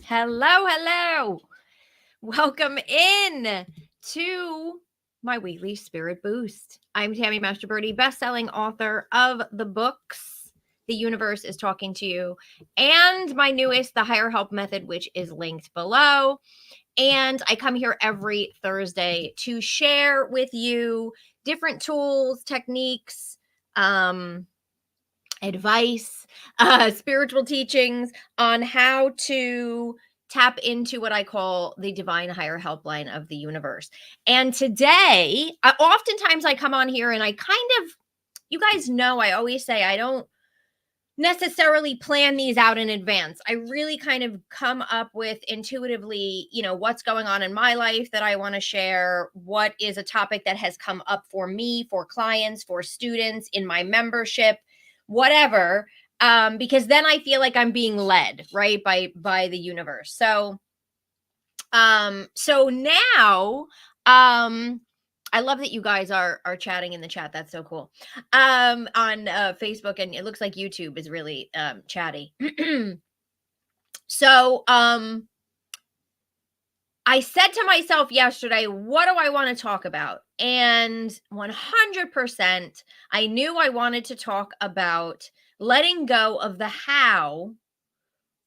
Hello, hello. Welcome in to my weekly spirit boost. I'm Tammy Masterbirdy, best-selling author of the books The Universe is Talking to You, and my newest, The Higher Help Method, which is linked below. And I come here every Thursday to share with you different tools, techniques, advice, spiritual teachings on how to tap into what I call the divine higher helpline of the universe. And today, oftentimes I come on here and I kind of, you guys know, I always say I don't necessarily plan these out in advance. I really kind of come up with intuitively, what's going on in my life that I want to share, what is a topic that has come up for me, for clients, for students in my membership, whatever, because then I feel like I'm being led, right, by the universe. So now I love that you guys are chatting in the chat. That's so cool. On Facebook, and it looks like YouTube is really chatty. So I said to myself yesterday, what do I want to talk about? And 100%, I knew I wanted to talk about letting go of the how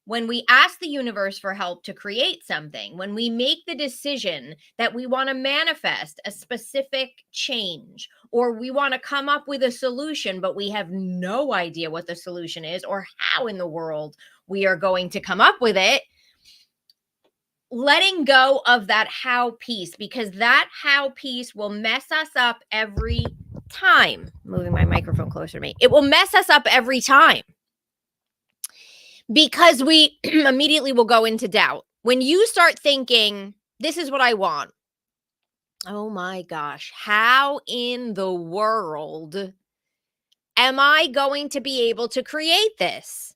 when we ask the universe for help to create something, when we make the decision that we want to manifest a specific change, or we want to come up with a solution, but we have no idea what the solution is or how in the world we are going to come up with it, letting go of that how piece, because that how piece will mess us up every time. Moving my microphone closer to me. It will mess us up every time, because we immediately will go into doubt. When you start thinking, this is what I want. Oh my gosh, how in the world am I going to be able to create this?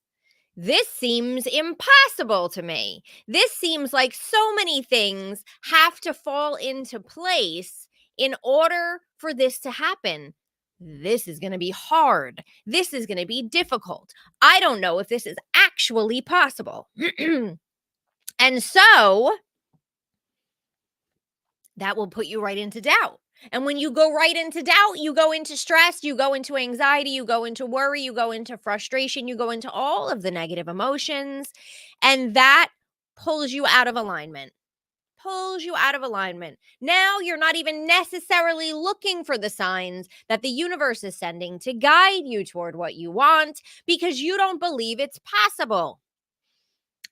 This seems impossible to me. This seems like so many things have to fall into place in order for this to happen. This is going to be hard. This is going to be difficult. I don't know if this is actually possible. And so that will put you right into doubt. And when you go right into doubt, you go into stress, you go into anxiety, you go into worry, you go into frustration, you go into all of the negative emotions. And that pulls you out of alignment. Now you're not even necessarily looking for the signs that the universe is sending to guide you toward what you want, because you don't believe it's possible.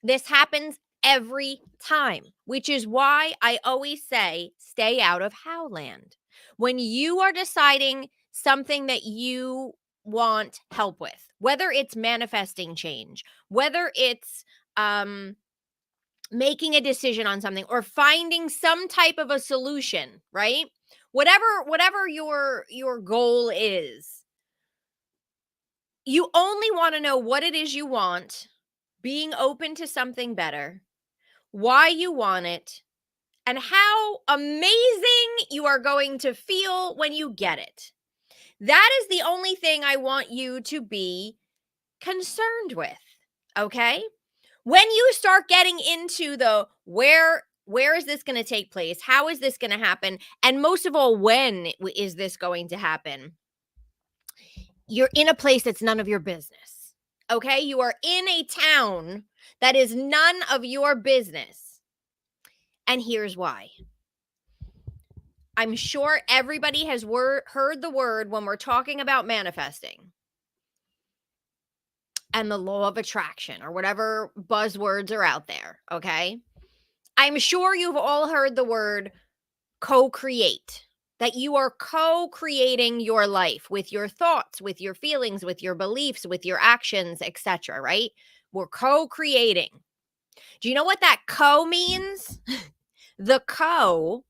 This happens every time, which is why I always say stay out of Howland. When you are deciding something that you want help with, whether it's manifesting change, whether it's making a decision on something, or finding some type of a solution, right? Whatever your goal is, you only want to know what it is you want, being open to something better, why you want it, and how amazing you are going to feel when you get it. That is the only thing I want you to be concerned with, okay? When you start getting into the where is this going to take place? How is this going to happen? And most of all, when is this going to happen? You're in a place that's none of your business, okay? You are in a town that is none of your business. And here's why. I'm sure everybody has heard the word when we're talking about manifesting and the law of attraction, or whatever buzzwords are out there, okay? I'm sure you've all heard the word co-create, that you are co-creating your life with your thoughts, with your feelings, with your beliefs, with your actions, etc., right? We're co-creating. Do you know what that co means? The co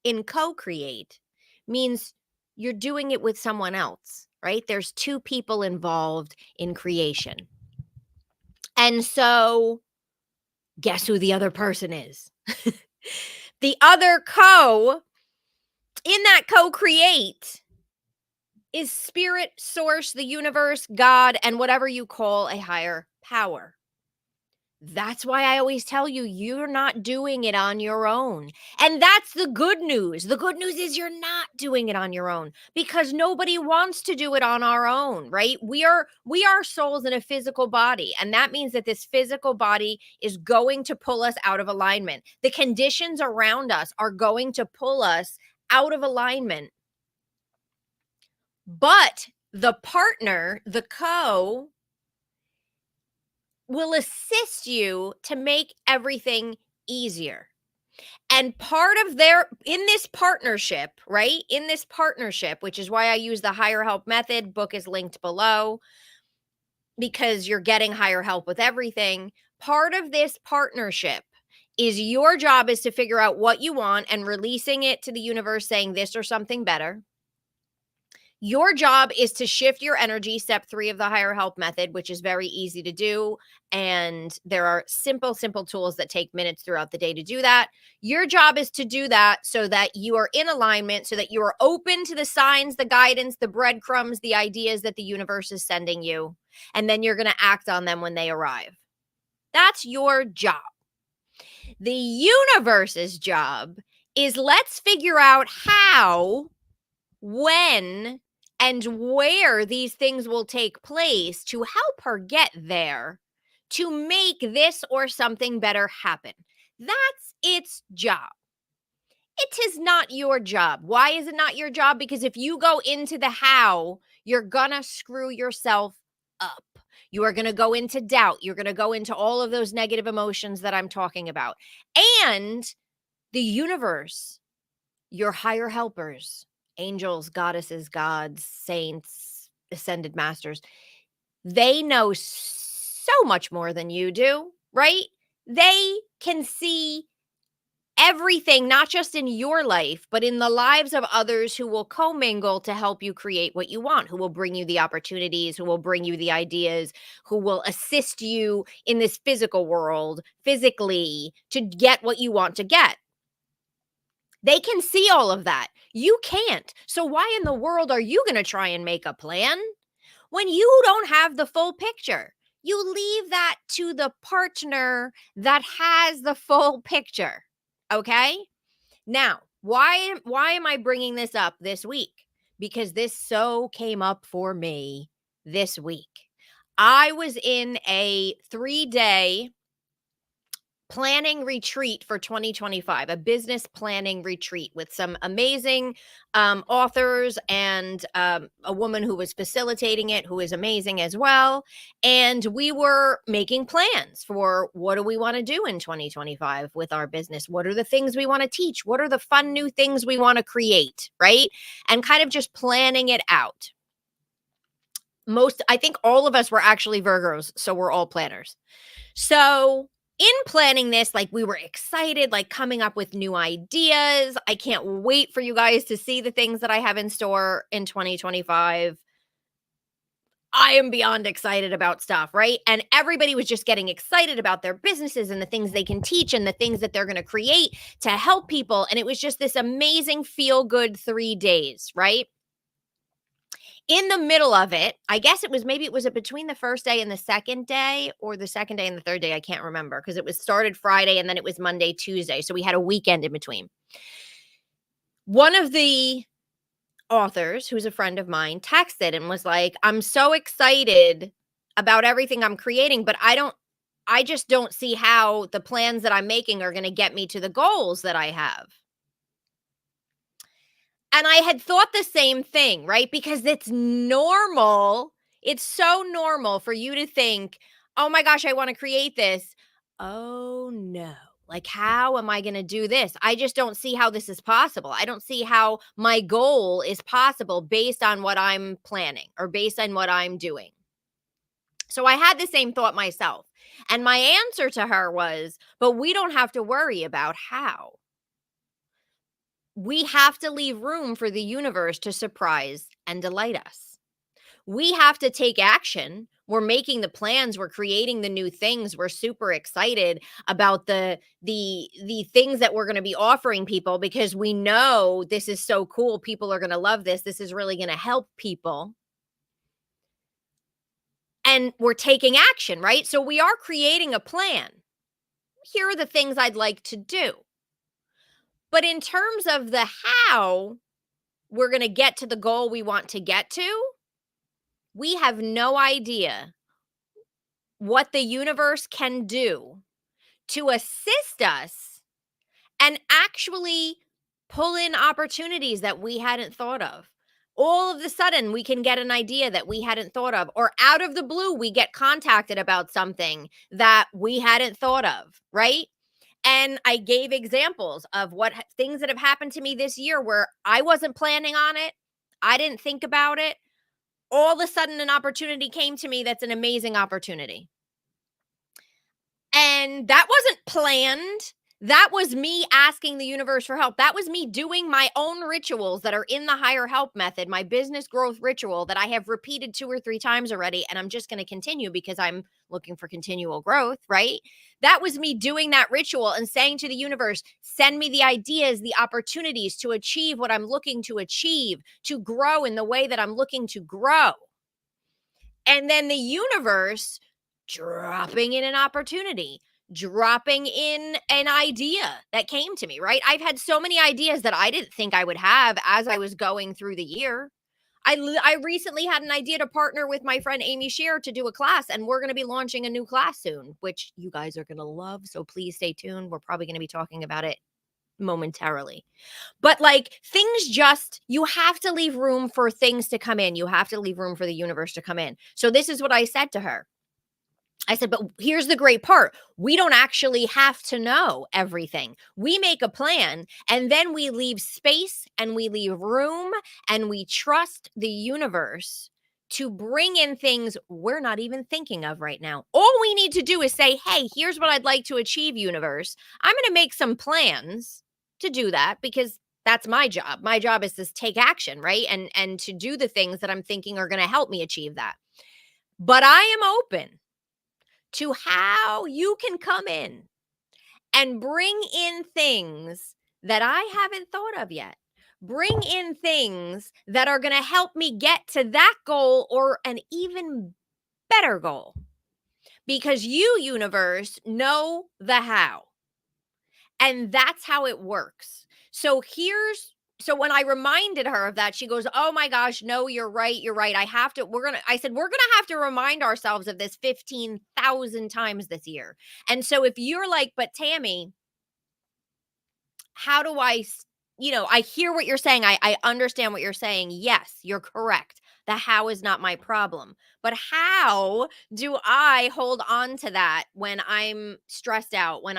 in co-create means you're doing it with someone else, right? There's two people involved in creation. And so guess who the other person is? The other co in that co-create is spirit, source, the universe, God, and whatever you call a higher power. That's why I always tell you, you're not doing it on your own. And that's the good news. The good news is you're not doing it on your own because nobody wants to do it on our own, right? We are souls in a physical body, and that means that this physical body is going to pull us out of alignment. The conditions around us are going to pull us out of alignment. But the partner, the co, will assist you to make everything easier. And part of in this partnership, right? In this partnership, which is why I use the higher help method, book is linked below because you're getting higher help with everything. Part of this partnership is your job is to figure out what you want and releasing it to the universe saying this or something better. Your job is to shift your energy, step 3 of the higher help method, which is very easy to do. And there are simple tools that take minutes throughout the day to do that. Your job is to do that so that you are in alignment, so that you are open to the signs, the guidance, the breadcrumbs, the ideas that the universe is sending you. And then you're going to act on them when they arrive. That's your job. The universe's job is let's figure out how, when, and where these things will take place to help her get there to make this or something better happen. That's its job. It is not your job. Why is it not your job? Because if you go into the how, you're gonna screw yourself up. You are going to go into doubt. You're going to go into all of those negative emotions that I'm talking about. And the universe, your higher helpers, angels, goddesses, gods, saints, ascended masters, they know so much more than you do, right? They can see everything, not just in your life, but in the lives of others who will commingle to help you create what you want, who will bring you the opportunities, who will bring you the ideas, who will assist you in this physical world, physically, to get what you want to get. They can see all of that. You can't. So why in the world are you going to try and make a plan when you don't have the full picture? You leave that to the partner that has the full picture. Okay? Now, why am I bringing this up this week? Because this so came up for me this week. I was in a 3-day planning retreat for 2025, a business planning retreat with some amazing authors and a woman who was facilitating it, who is amazing as well. And we were making plans for what do we want to do in 2025 with our business? What are the things we want to teach? What are the fun new things we want to create? Right. And kind of just planning it out. I think all of us were actually Virgos, so we're all planners. So in planning this, like we were excited, like coming up with new ideas. I can't wait for you guys to see the things that I have in store in 2025. I am beyond excited about stuff, right? And everybody was just getting excited about their businesses and the things they can teach and the things that they're going to create to help people. And it was just this amazing feel good 3 days, right? In the middle of it, I guess it was between the first day and the second day, or the second day and the third day. I can't remember because it was started Friday and then it was Monday, Tuesday. So we had a weekend in between. One of the authors, who's a friend of mine, texted and was like, I'm so excited about everything I'm creating, but I just don't see how the plans that I'm making are going to get me to the goals that I have. And I had thought the same thing, right? Because it's normal. It's so normal for you to think, oh my gosh, I want to create this. Oh no. Like, how am I going to do this? I just don't see how this is possible. I don't see how my goal is possible based on what I'm planning or based on what I'm doing. So I had the same thought myself. And my answer to her was, but we don't have to worry about how. We have to leave room for the universe to surprise and delight us. We have to take action. We're making the plans, we're creating the new things. We're super excited about the things that we're going to be offering people because we know this is so cool. People are going to love this. This is really going to help people. and we're taking action, right? So we are creating a plan. Here are the things I'd like to do. But in terms of the how we're going to get to the goal we want to get to, we have no idea what the universe can do to assist us and actually pull in opportunities that we hadn't thought of. All of a sudden, we can get an idea that we hadn't thought of, or out of the blue, we get contacted about something that we hadn't thought of, right? And I gave examples of things that have happened to me this year where I wasn't planning on it. I didn't think about it. All of a sudden, an opportunity came to me that's an amazing opportunity. And that wasn't planned. That was me asking the universe for help. That was me doing my own rituals that are in the higher help method, my business growth ritual that I have repeated 2 or 3 times already. And I'm just going to continue because I'm looking for continual growth, right? That was me doing that ritual and saying to the universe, send me the ideas, the opportunities to achieve what I'm looking to achieve, to grow in the way that I'm looking to grow. And then the universe dropping in an opportunity, dropping in an idea that came to me, right? I've had so many ideas that I didn't think I would have as I was going through the year. I recently had an idea to partner with my friend Amy Shear to do a class, and we're going to be launching a new class soon, which you guys are going to love. So please stay tuned. We're probably going to be talking about it momentarily. But like things just, you have to leave room for things to come in. You have to leave room for the universe to come in. So this is what I said to her. I said, but here's the great part. We don't actually have to know everything. We make a plan and then we leave space and we leave room and we trust the universe to bring in things we're not even thinking of right now. All we need to do is say, hey, here's what I'd like to achieve, universe. I'm going to make some plans to do that because that's my job. My job is to take action, right? And to do the things that I'm thinking are going to help me achieve that. But I am open to how you can come in and bring in things that I haven't thought of yet. Bring in things that are going to help me get to that goal or an even better goal. Because you, universe, know the how. And that's how it works. So when I reminded her of that, she goes, oh my gosh, no, you're right. You're right. I said, we're going to have to remind ourselves of this 15,000 times this year. And so if you're like, but Tammy, how do I hear what you're saying. I understand what you're saying. Yes, you're correct. The how is not my problem. But how do I hold on to that when I'm stressed out, when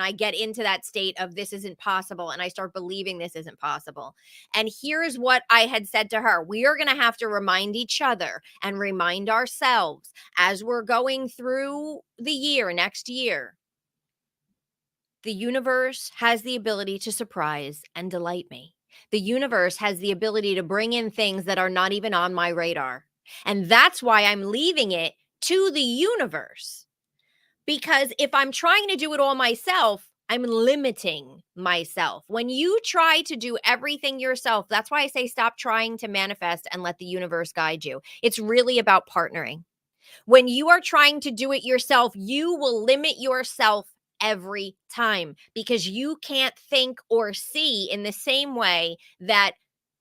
I get into that state of this isn't possible and I start believing this isn't possible? And here's what I had said to her. We are going to have to remind each other and remind ourselves as we're going through the year, next year. The universe has the ability to surprise and delight me. The universe has the ability to bring in things that are not even on my radar. And that's why I'm leaving it to the universe. Because if I'm trying to do it all myself, I'm limiting myself. When you try to do everything yourself, that's why I say stop trying to manifest and let the universe guide you. It's really about partnering. When you are trying to do it yourself, you will limit yourself every time because you can't think or see in the same way that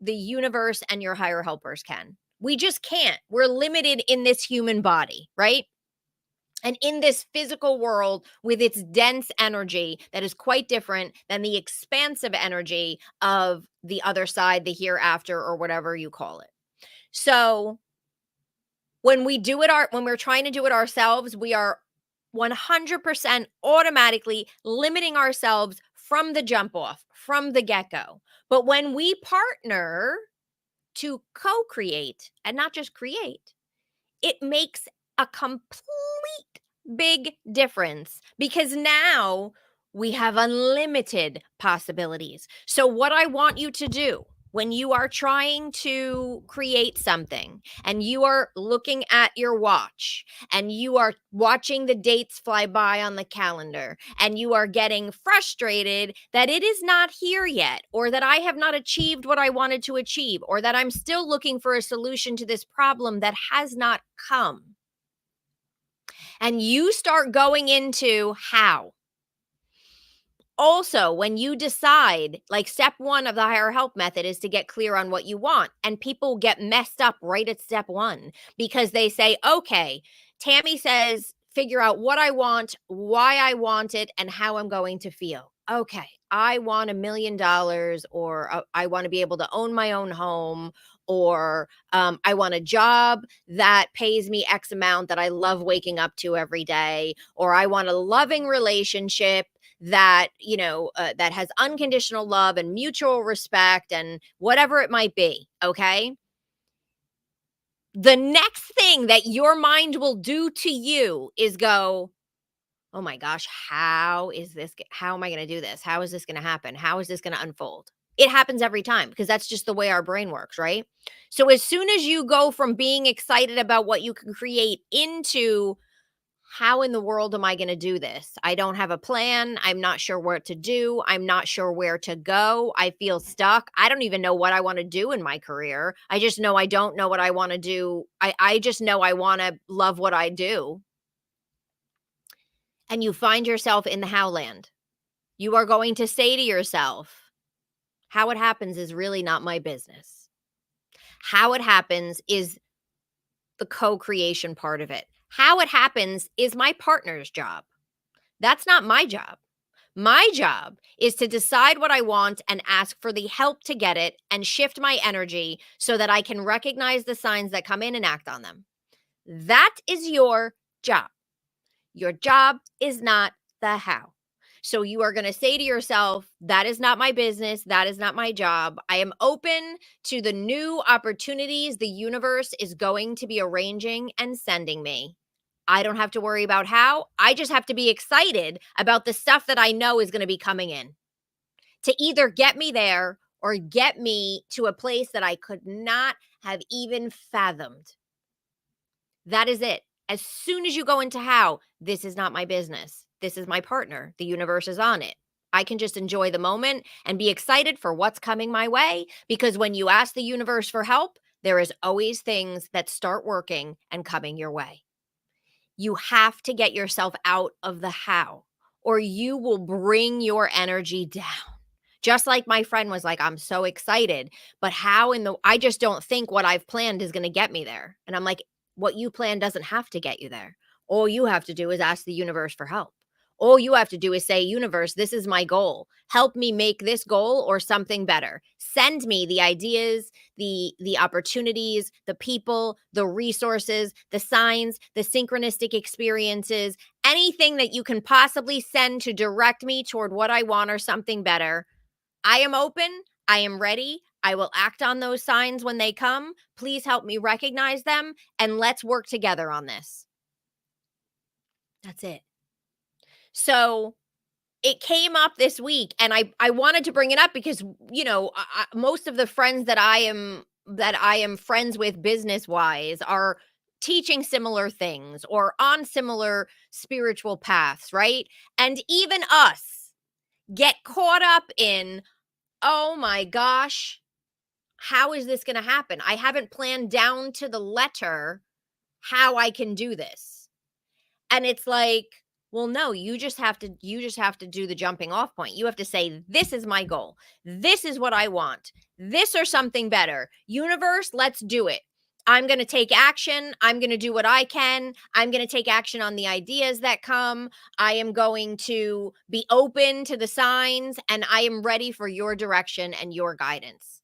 the universe and your higher helpers can. We just can't. We're limited in this human body, right? And in this physical world with its dense energy that is quite different than the expansive energy of the other side, the hereafter, or whatever you call it. So when we're trying to do it ourselves, we are 100% automatically limiting ourselves from the jump off, from the get-go. But when we partner to co-create and not just create, it makes a complete big difference because now we have unlimited possibilities. So what I want you to do when you are trying to create something and you are looking at your watch and you are watching the dates fly by on the calendar and you are getting frustrated that it is not here yet, or that I have not achieved what I wanted to achieve, or that I'm still looking for a solution to this problem that has not come. And you start going into how. Also, when you decide, like step one of the higher help method is to get clear on what you want. And people get messed up right at step one because they say, okay, Tammy says, figure out what I want, why I want it, and how I'm going to feel. Okay, I want $1 million, or I want to be able to own my own home, or I want a job that pays me X amount that I love waking up to every day, or I want a loving relationship that that has unconditional love and mutual respect and whatever it might be. Okay, the next thing that your mind will do to you is go, oh my gosh, how am I going to do this? How is this going to happen? How is this going to unfold? It happens every time because that's just the way our brain works, right? So as soon as you go from being excited about what you can create into, how in the world am I going to do this? I don't have a plan. I'm not sure what to do. I'm not sure where to go. I feel stuck. I don't even know what I want to do in my career. I just know I don't know what I want to do. I just know I want to love what I do. And you find yourself in the howland. You are going to say to yourself, how it happens is really not my business. How it happens is the co-creation part of it. How it happens is my partner's job. That's not my job. My job is to decide what I want and ask for the help to get it and shift my energy so that I can recognize the signs that come in and act on them. That is your job. Your job is not the how. So you are going to say to yourself, that is not my business. That is not my job. I am open to the new opportunities the universe is going to be arranging and sending me. I don't have to worry about how. I just have to be excited about the stuff that I know is going to be coming in to either get me there or get me to a place that I could not have even fathomed. That is it. As soon as you go into how, this is not my business. This is my partner. The universe is on it. I can just enjoy the moment and be excited for what's coming my way, because when you ask the universe for help, there is always things that start working and coming your way. You have to get yourself out of the how, or you will bring your energy down. Just like my friend was like, I'm so excited, but I just don't think what I've planned is going to get me there. And I'm like, what you plan doesn't have to get you there. All you have to do is ask the universe for help. All you have to do is say, universe, this is my goal. Help me make this goal or something better. Send me the ideas, the opportunities, the people, the resources, the signs, the synchronistic experiences, anything that you can possibly send to direct me toward what I want or something better. I am open. I am ready. I will act on those signs when they come. Please help me recognize them and let's work together on this. That's it. So it came up this week and I wanted to bring it up because, most of the friends that I am friends with business wise are teaching similar things or on similar spiritual paths, right? And even us get caught up in, oh my gosh, how is this going to happen? I haven't planned down to the letter how I can do this. And it's like, well, no, you just have to do the jumping off point. You have to say, this is my goal. This is what I want. This or something better. Universe, let's do it. I'm going to take action. I'm going to do what I can. I'm going to take action on the ideas that come. I am going to be open to the signs and I am ready for your direction and your guidance.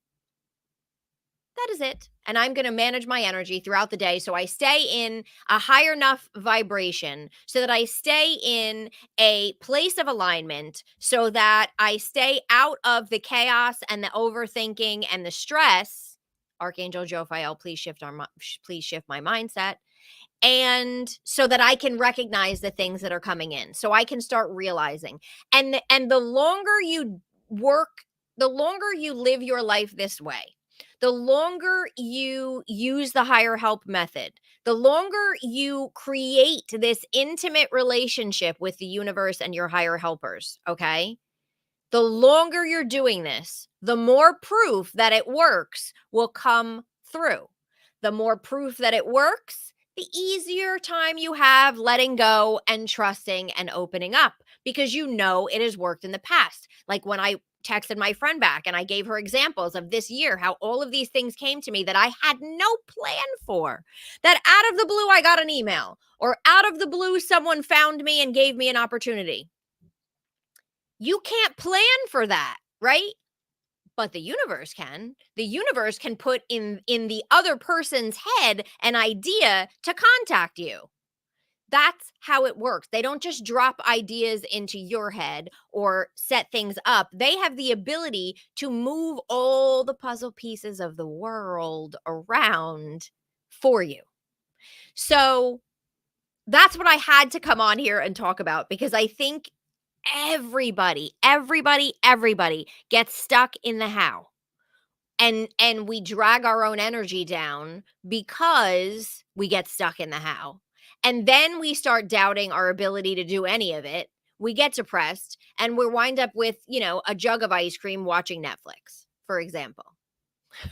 That is it. And I'm going to manage my energy throughout the day so I stay in a higher enough vibration, so that I stay in a place of alignment, so that I stay out of the chaos and the overthinking and the stress. Archangel Jophiel, please shift my mindset. And so that I can recognize the things that are coming in, so I can start realizing. And the longer you work, the longer you live your life this way, the longer you use the higher help method, the longer you create this intimate relationship with the universe and your higher helpers, okay? The longer you're doing this, the more proof that it works will come through. The more proof that it works, the easier time you have letting go and trusting and opening up, because you know it has worked in the past. Like when I texted my friend back and I gave her examples of this year, how all of these things came to me that I had no plan for. That out of the blue, I got an email, or out of the blue, someone found me and gave me an opportunity. You can't plan for that, right? But the universe can. The universe can put in the other person's head an idea to contact you. That's how it works. They don't just drop ideas into your head or set things up. They have the ability to move all the puzzle pieces of the world around for you. So that's what I had to come on here and talk about, because I think everybody gets stuck in the how. And we drag our own energy down because we get stuck in the how. And then we start doubting our ability to do any of it. We get depressed and we wind up with, a jug of ice cream watching Netflix, for example.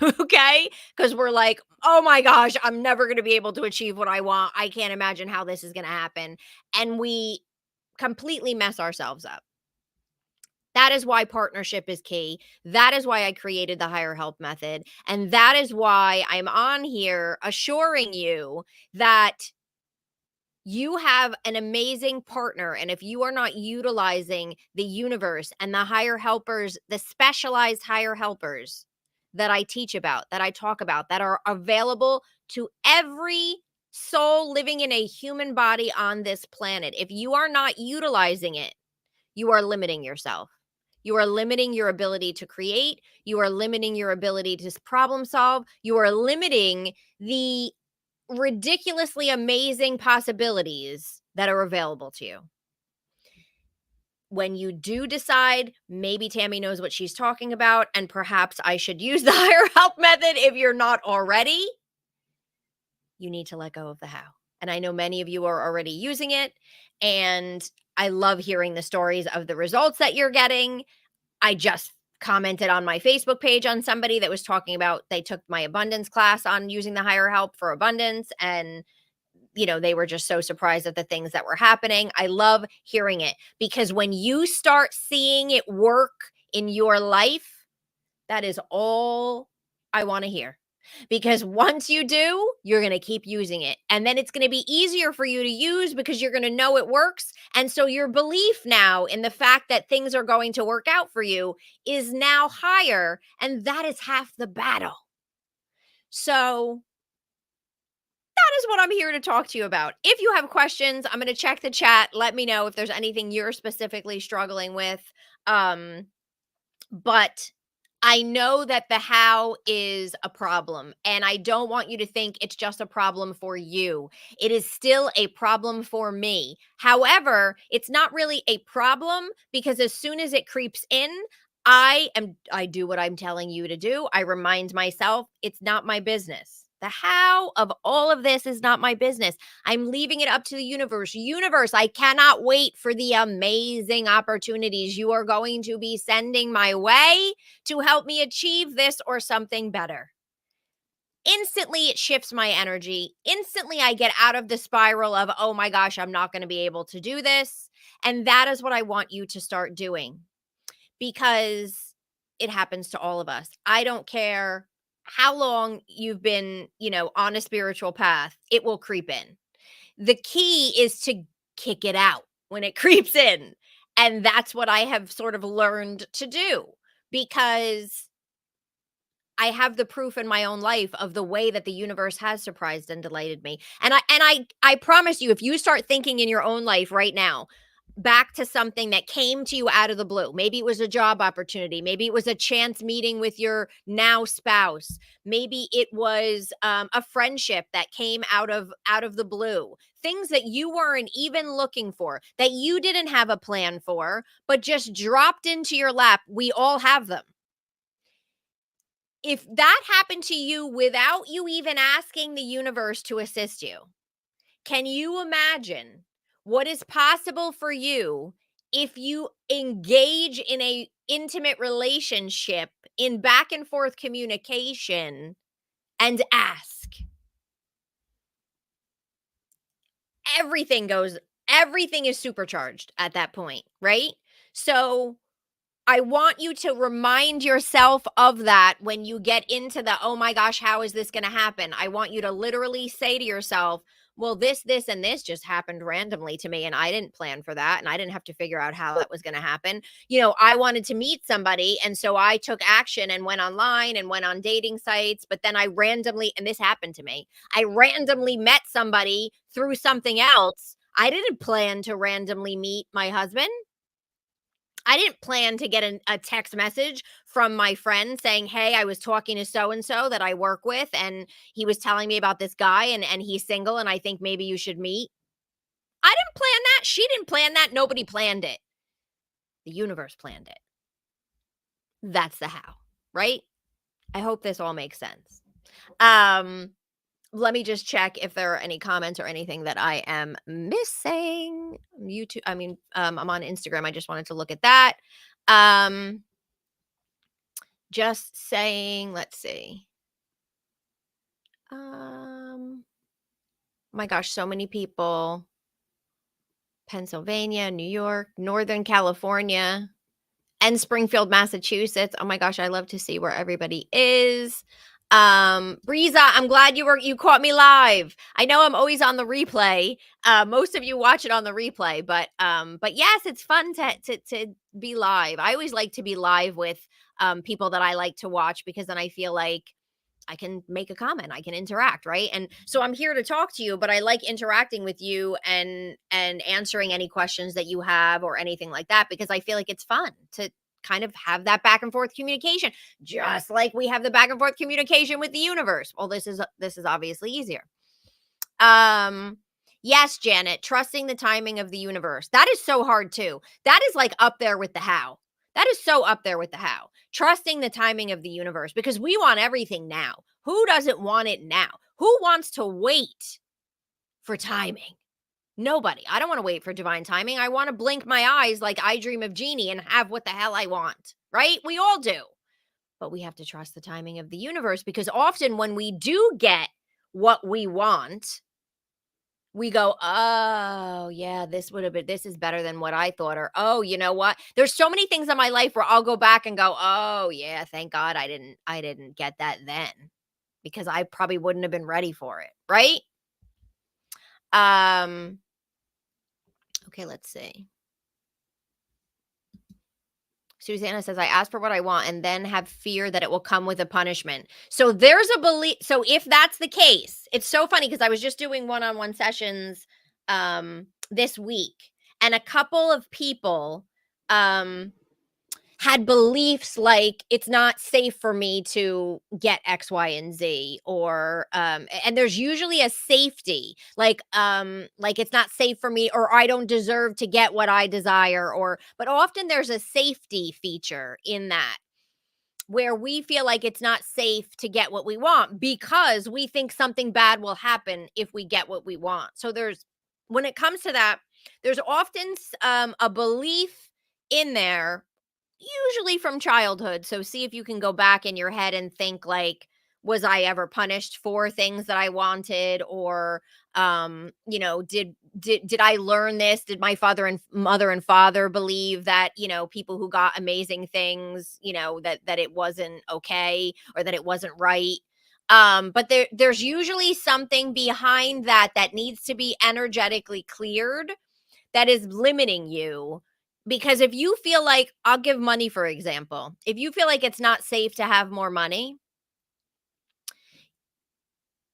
Okay? Because we're like, oh my gosh, I'm never going to be able to achieve what I want. I can't imagine how this is going to happen. And we completely mess ourselves up. That is why partnership is key. That is why I created the higher help method. And that is why I'm on here assuring you that you have an amazing partner. And if you are not utilizing the universe and the higher helpers, the specialized higher helpers that I teach about, that I talk about, that are available to every soul living in a human body on this planet, if you are not utilizing it, you are limiting yourself. You are limiting your ability to create. You are limiting your ability to problem solve. You are limiting the ridiculously amazing possibilities that are available to you. When you do decide, maybe Tammy knows what she's talking about, and perhaps I should use the higher help method if you're not already, you need to let go of the how. And I know many of you are already using it. And I love hearing the stories of the results that you're getting. I just commented on my Facebook page on somebody that was talking about they took my abundance class on using the higher help for abundance. And, they were just so surprised at the things that were happening. I love hearing it, because when you start seeing it work in your life, that is all I want to hear. Because once you do, you're going to keep using it. And then it's going to be easier for you to use because you're going to know it works. And so your belief now in the fact that things are going to work out for you is now higher. And that is half the battle. So that is what I'm here to talk to you about. If you have questions, I'm going to check the chat. Let me know if there's anything you're specifically struggling with. But I know that the how is a problem, and I don't want you to think it's just a problem for you. It is still a problem for me. However, it's not really a problem, because as soon as it creeps in, I do what I'm telling you to do. I remind myself it's not my business. The how of all of this is not my business. I'm leaving it up to the universe. Universe, I cannot wait for the amazing opportunities you are going to be sending my way to help me achieve this or something better. Instantly, it shifts my energy. Instantly, I get out of the spiral of, oh my gosh, I'm not going to be able to do this. And that is what I want you to start doing, because it happens to all of us. I don't care how long you've been, on a spiritual path, it will creep in. The key is to kick it out when it creeps in. And that's what I have sort of learned to do, because I have the proof in my own life of the way that the universe has surprised and delighted me. And I promise you, if you start thinking in your own life right now, back to something that came to you out of the blue. Maybe it was a job opportunity. Maybe it was a chance meeting with your now spouse. Maybe it was a friendship that came out of the blue. Things that you weren't even looking for, that you didn't have a plan for, but just dropped into your lap. We all have them. If that happened to you without you even asking the universe to assist you, can you imagine what is possible for you if you engage in a intimate relationship, in back and forth communication, and ask? everything is supercharged at that point, right? So I want you to remind yourself of that when you get into the, oh my gosh, how is this going to happen? I want you to literally say to yourself, well, this, and this just happened randomly to me, and I didn't plan for that, and I didn't have to figure out how that was going to happen. I wanted to meet somebody, and so I took action and went online and went on dating sites, but then I randomly, and this happened to me, I randomly met somebody through something else. I didn't plan to randomly meet my husband. I didn't plan to get a text message from my friend saying, "Hey, I was talking to so and so that I work with, and he was telling me about this guy, and he's single, and I think maybe you should meet." I didn't plan that. She didn't plan that. Nobody planned it. The universe planned it. That's the how, right? I hope this all makes sense. Um, Let me just check if there are any comments or anything that I am missing. YouTube, I'm on Instagram. I just wanted to look at that. Um, Just saying, let's see. My gosh, so many people. Pennsylvania, New York, Northern California, and Springfield, Massachusetts. Oh my gosh, I love to see where everybody is. Breeza, I'm glad you caught me live. I know I'm always on the replay. Most of you watch it on the replay, but yes, it's fun to be live. I always like to be live with people that I like to watch, because then I feel like I can make a comment, I can interact, right? And so I'm here to talk to you, but I like interacting with you and answering any questions that you have or anything like that, because I feel like it's fun to kind of have that back and forth communication, just like we have the back and forth communication with the universe. Well, this is obviously easier. Yes, Janet, trusting the timing of the universe. That is so hard too. That is like up there with the how. That is so up there with the how. Trusting the timing of the universe, because we want everything now. Who doesn't want it now? Who wants to wait for timing? Nobody. I don't want to wait for divine timing. I want to blink my eyes like I Dream of Jeannie and have what the hell I want, right? We all do. But we have to trust the timing of the universe, because often when we do get what we want, we go, "Oh, yeah, this is better than what I thought," or, "Oh, you know what?" There's so many things in my life where I'll go back and go, "Oh, yeah, thank God I didn't get that then, because I probably wouldn't have been ready for it," right? Um, okay, let's see. Susanna says, I ask for what I want and then have fear that it will come with a punishment. So there's a belief. So if that's the case, it's so funny, because I was just doing one-on-one sessions this week, and a couple of people had beliefs like, it's not safe for me to get X, Y, and Z, or and there's usually a safety, like it's not safe for me, or I don't deserve to get what I desire, but often there's a safety feature in that, where we feel like it's not safe to get what we want because we think something bad will happen if we get what we want. So when it comes to that, there's often a belief in there, usually from childhood. So see if you can go back in your head and think, like, was I ever punished for things that I wanted? Or did I learn this? Did my mother and father believe that, people who got amazing things, that it wasn't okay, or that it wasn't right? But there's usually something behind that needs to be energetically cleared, that is limiting you. Because if you feel like, I'll give money for example, if you feel like it's not safe to have more money,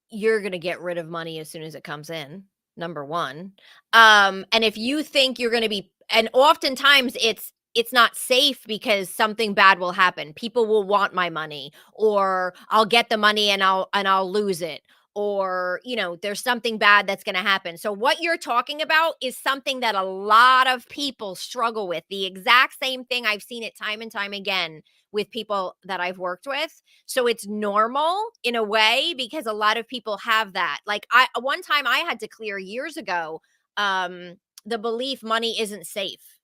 you're going to get rid of money as soon as it comes in, number one. And if you think you're going to be, and oftentimes it's not safe because something bad will happen. People will want my money, or I'll get the money and I'll lose it, or there's something bad that's going to happen. So what you're talking about is something that a lot of people struggle with. The exact same thing. I've seen it time and time again with people that I've worked with. So it's normal in a way, because a lot of people have that. Like, one time I had to clear years ago the belief money isn't safe.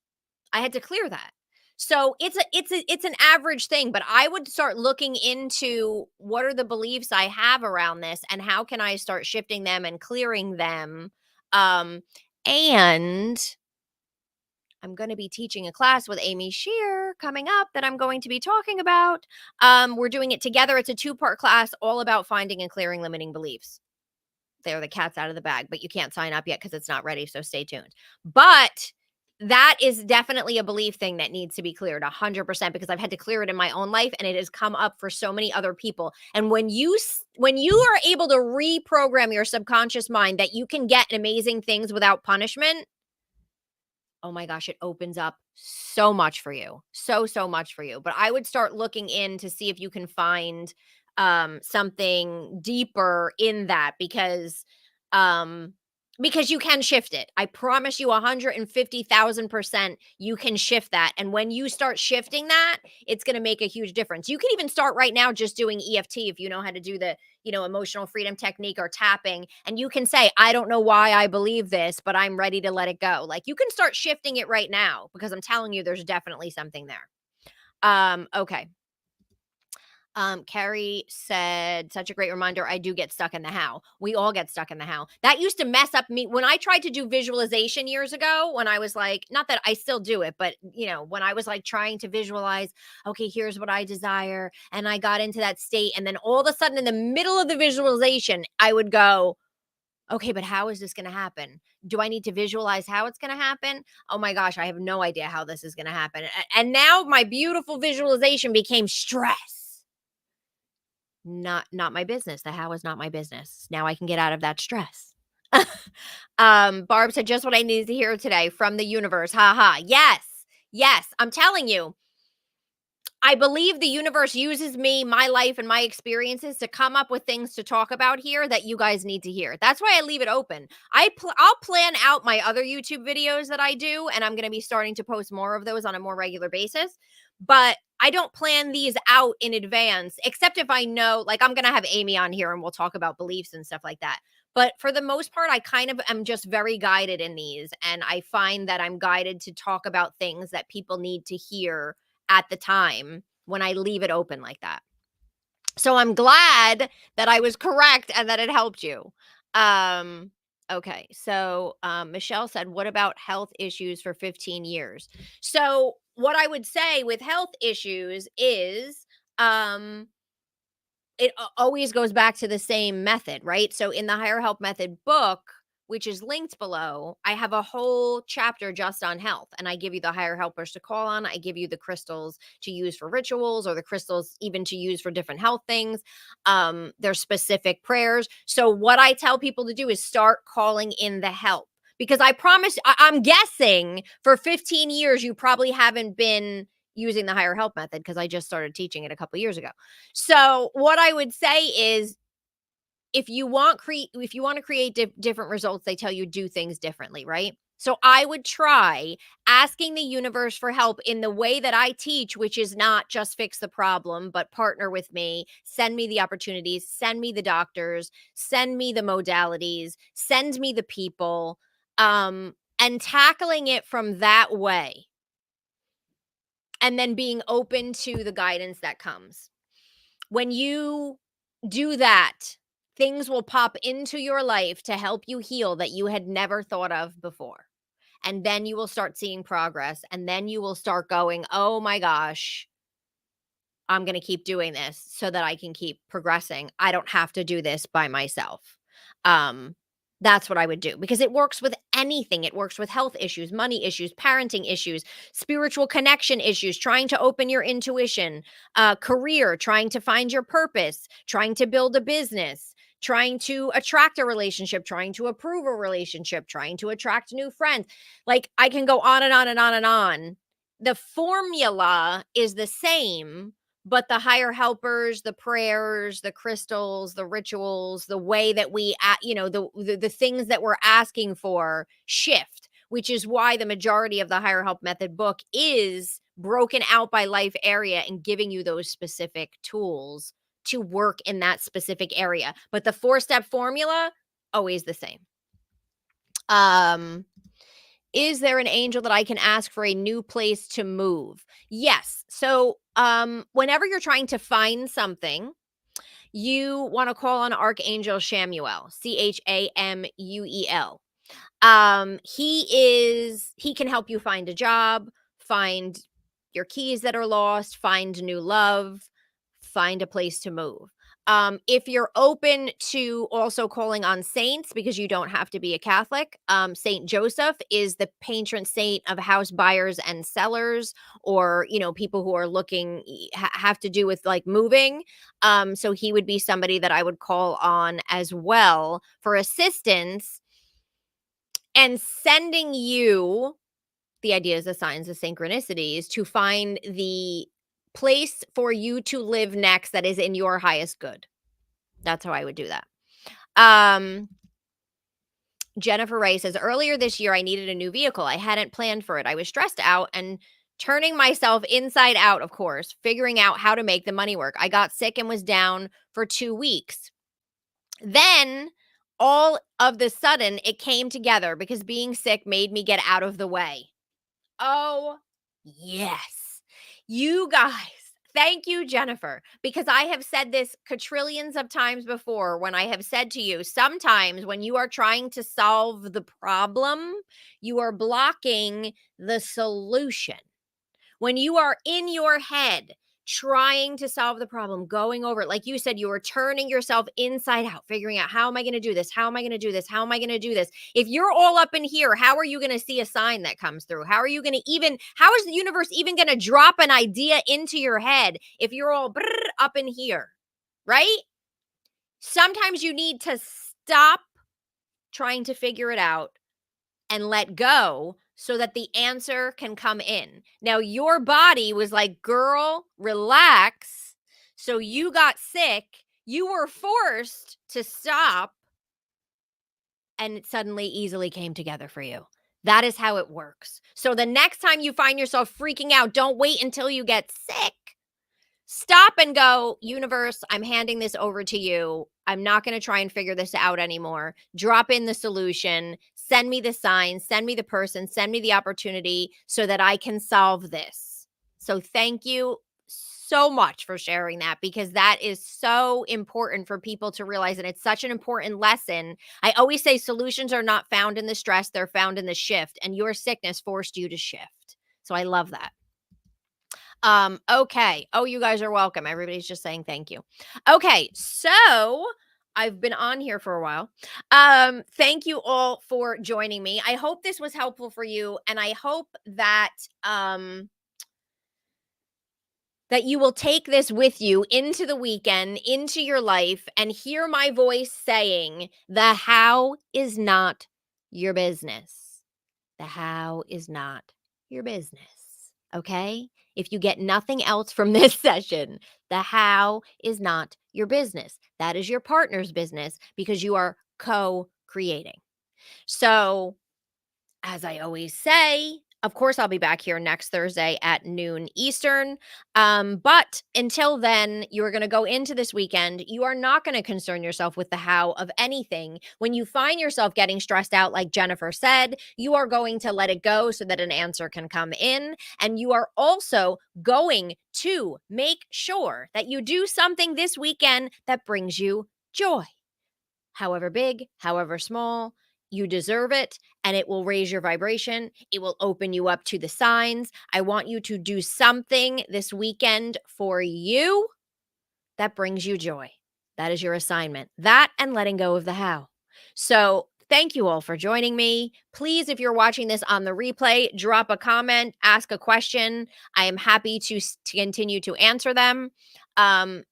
I had to clear that. So it's an average thing, but I would start looking into, what are the beliefs I have around this, and how can I start shifting them and clearing them, And I'm going to be teaching a class with Amy Shear coming up that I'm going to be talking about. We're doing it together. It's a 2-part class all about finding and clearing limiting beliefs. They're the cat's out of the bag, but you can't sign up yet because it's not ready. So stay tuned. But that is definitely a belief thing that needs to be cleared 100% because I've had to clear it in my own life and it has come up for so many other people. And when you are able to reprogram your subconscious mind that you can get amazing things without punishment, oh my gosh, it opens up so much for you. So much for you. But I would start looking in to see if you can find something deeper in that because you can shift it. I promise you 150,000% you can shift that. And when you start shifting that, it's going to make a huge difference. You can even start right now just doing EFT if you know how to do the emotional freedom technique or tapping. And you can say, I don't know why I believe this, but I'm ready to let it go. Like you can start shifting it right now because I'm telling you, there's definitely something there. Okay. Carrie said, such a great reminder. I do get stuck in the how. We all get stuck in the how. That used to mess up me when I tried to do visualization years ago, when I was like, not that I still do it, but when I was like trying to visualize, okay, here's what I desire. And I got into that state. And then all of a sudden in the middle of the visualization, I would go, okay, but how is this going to happen? Do I need to visualize how it's going to happen? Oh my gosh, I have no idea how this is going to happen. And now my beautiful visualization became stress. Not my business. The how is not my business. Now I can get out of that stress. Barb said just what I needed to hear today from the universe. Ha ha. Yes. Yes. I'm telling you. I believe the universe uses me, my life, and my experiences to come up with things to talk about here that you guys need to hear. That's why I leave it open. I'll plan out my other YouTube videos that I do, and I'm going to be starting to post more of those on a more regular basis. But I don't plan these out in advance, except if I know, like I'm going to have Amy on here and we'll talk about beliefs and stuff like that. But for the most part, I kind of am just very guided in these. And I find that I'm guided to talk about things that people need to hear at the time when I leave it open like that. So I'm glad that I was correct and that it helped you. Okay. So Michelle said, what about health issues for 15 years? So what I would say with health issues is it always goes back to the same method, right? So in the Higher Help Method book, which is linked below, I have a whole chapter just on health. And I give you the higher helpers to call on. I give you the crystals to use for rituals or the crystals even to use for different health things. There's specific prayers. So what I tell people to do is start calling in the help. Because I promise, I'm guessing for 15 years, you probably haven't been using the Higher Help Method because I just started teaching it a couple years ago. So what I would say is, if you want to create different results, they tell you do things differently, right? So I would try asking the universe for help in the way that I teach, which is not just fix the problem, but partner with me, send me the opportunities, send me the doctors, send me the modalities, send me the people, and tackling it from that way. And then being open to the guidance that comes. When you do that, things will pop into your life to help you heal that you had never thought of before. And then you will start seeing progress. And then you will start going, oh my gosh, I'm going to keep doing this so that I can keep progressing. I don't have to do this by myself. That's what I would do because it works with anything. It works with health issues, money issues, parenting issues, spiritual connection issues, trying to open your intuition, career, trying to find your purpose, trying to build a business, trying to attract a relationship, trying to approve a relationship, trying to attract new friends. Like I can go on and on and on and on. The formula is the same, but the higher helpers, the prayers, the crystals, the rituals, the way that we, the things that we're asking for shift, which is why the majority of the Higher Help Method book is broken out by life area and giving you those specific tools to work in that specific area. But the 4-step formula, always the same. Is there an angel that I can ask for a new place to move? Yes. So whenever you're trying to find something, you want to call on Archangel Chamuel, Chamuel. He can help you find a job, find your keys that are lost, find new love, find a place to move. If you're open to also calling on saints, because you don't have to be a Catholic, Saint Joseph is the patron saint of house buyers and sellers, or people who are looking have to do with like moving. So he would be somebody that I would call on as well for assistance and sending you the ideas, the signs, the synchronicities to find the place for you to live next that is in your highest good. That's how I would do that. Um, Jennifer Ray says, earlier this year, I needed a new vehicle. I hadn't planned for it. I was stressed out and turning myself inside out, of course, figuring out how to make the money work. I got sick and was down for 2 weeks. Then all of the sudden, it came together because being sick made me get out of the way. Oh, yes. You guys, thank you, Jennifer, because I have said this quadrillions of times before when I have said to you, sometimes when you are trying to solve the problem, you are blocking the solution. When you are in your head trying to solve the problem, going over it, like you said, you are turning yourself inside out, figuring out, how am I going to do this? How am I going to do this? How am I going to do this? If you're all up in here, how are you going to see a sign that comes through? How are you going to how is the universe even going to drop an idea into your head if you're all up in here, right? Sometimes you need to stop trying to figure it out and let go so that the answer can come in. Now, your body was like, girl, relax. So you got sick. You were forced to stop, and it suddenly easily came together for you. That is how it works. So the next time you find yourself freaking out, don't wait until you get sick. Stop and go, universe, I'm handing this over to you. I'm not going to try and figure this out anymore. Drop in the solution. Send me the sign. Send me the person. Send me the opportunity so that I can solve this. So thank you so much for sharing that, because that is so important for people to realize. And it's such an important lesson. I always say solutions are not found in the stress. They're found in the shift. And your sickness forced you to shift. So I love that. Okay. Oh, you guys are welcome. Everybody's just saying thank you. Okay, so I've been on here for a while. Thank you all for joining me. I hope this was helpful for you, and I hope that that you will take this with you into the weekend, into your life, and hear my voice saying, the how is not your business. The how is not your business. Okay? If you get nothing else from this session, the how is not your business. That is your partner's business, because you are co-creating. So, as I always say, of course, I'll be back here next Thursday at noon Eastern. But until then, you are going to go into this weekend. You are not going to concern yourself with the how of anything. When you find yourself getting stressed out, like Jennifer said, you are going to let it go so that an answer can come in. And you are also going to make sure that you do something this weekend that brings you joy. However big, however small, you deserve it, and it will raise your vibration. It will open you up to the signs. I want you to do something this weekend for you that brings you joy. That is your assignment. That and letting go of the how. So thank you all for joining me. Please, if you're watching this on the replay, drop a comment, ask a question. I am happy to continue to answer them.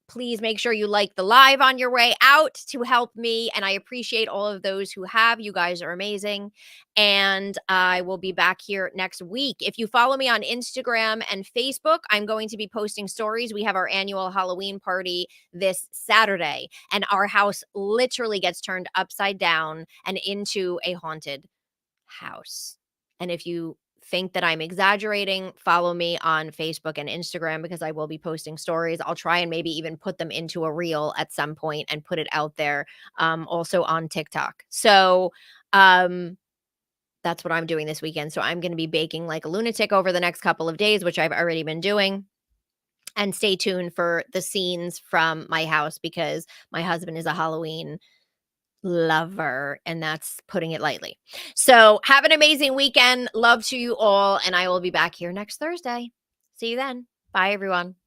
Please make sure you like the live on your way out to help me. And I appreciate all of those who have. You guys are amazing. And I will be back here next week. If you follow me on Instagram and Facebook, I'm going to be posting stories. We have our annual Halloween party this Saturday, and our house literally gets turned upside down and into a haunted house. And if you think that I'm exaggerating, follow me on Facebook and Instagram, because I will be posting stories. I'll try and maybe even put them into a reel at some point and put it out there, also on TikTok. So that's what I'm doing this weekend. So I'm going to be baking like a lunatic over the next couple of days, which I've already been doing. And stay tuned for the scenes from my house, because my husband is a Halloween lover, and that's putting it lightly. So, have an amazing weekend. Love to you all, and I will be back here next Thursday. See you then. Bye, everyone.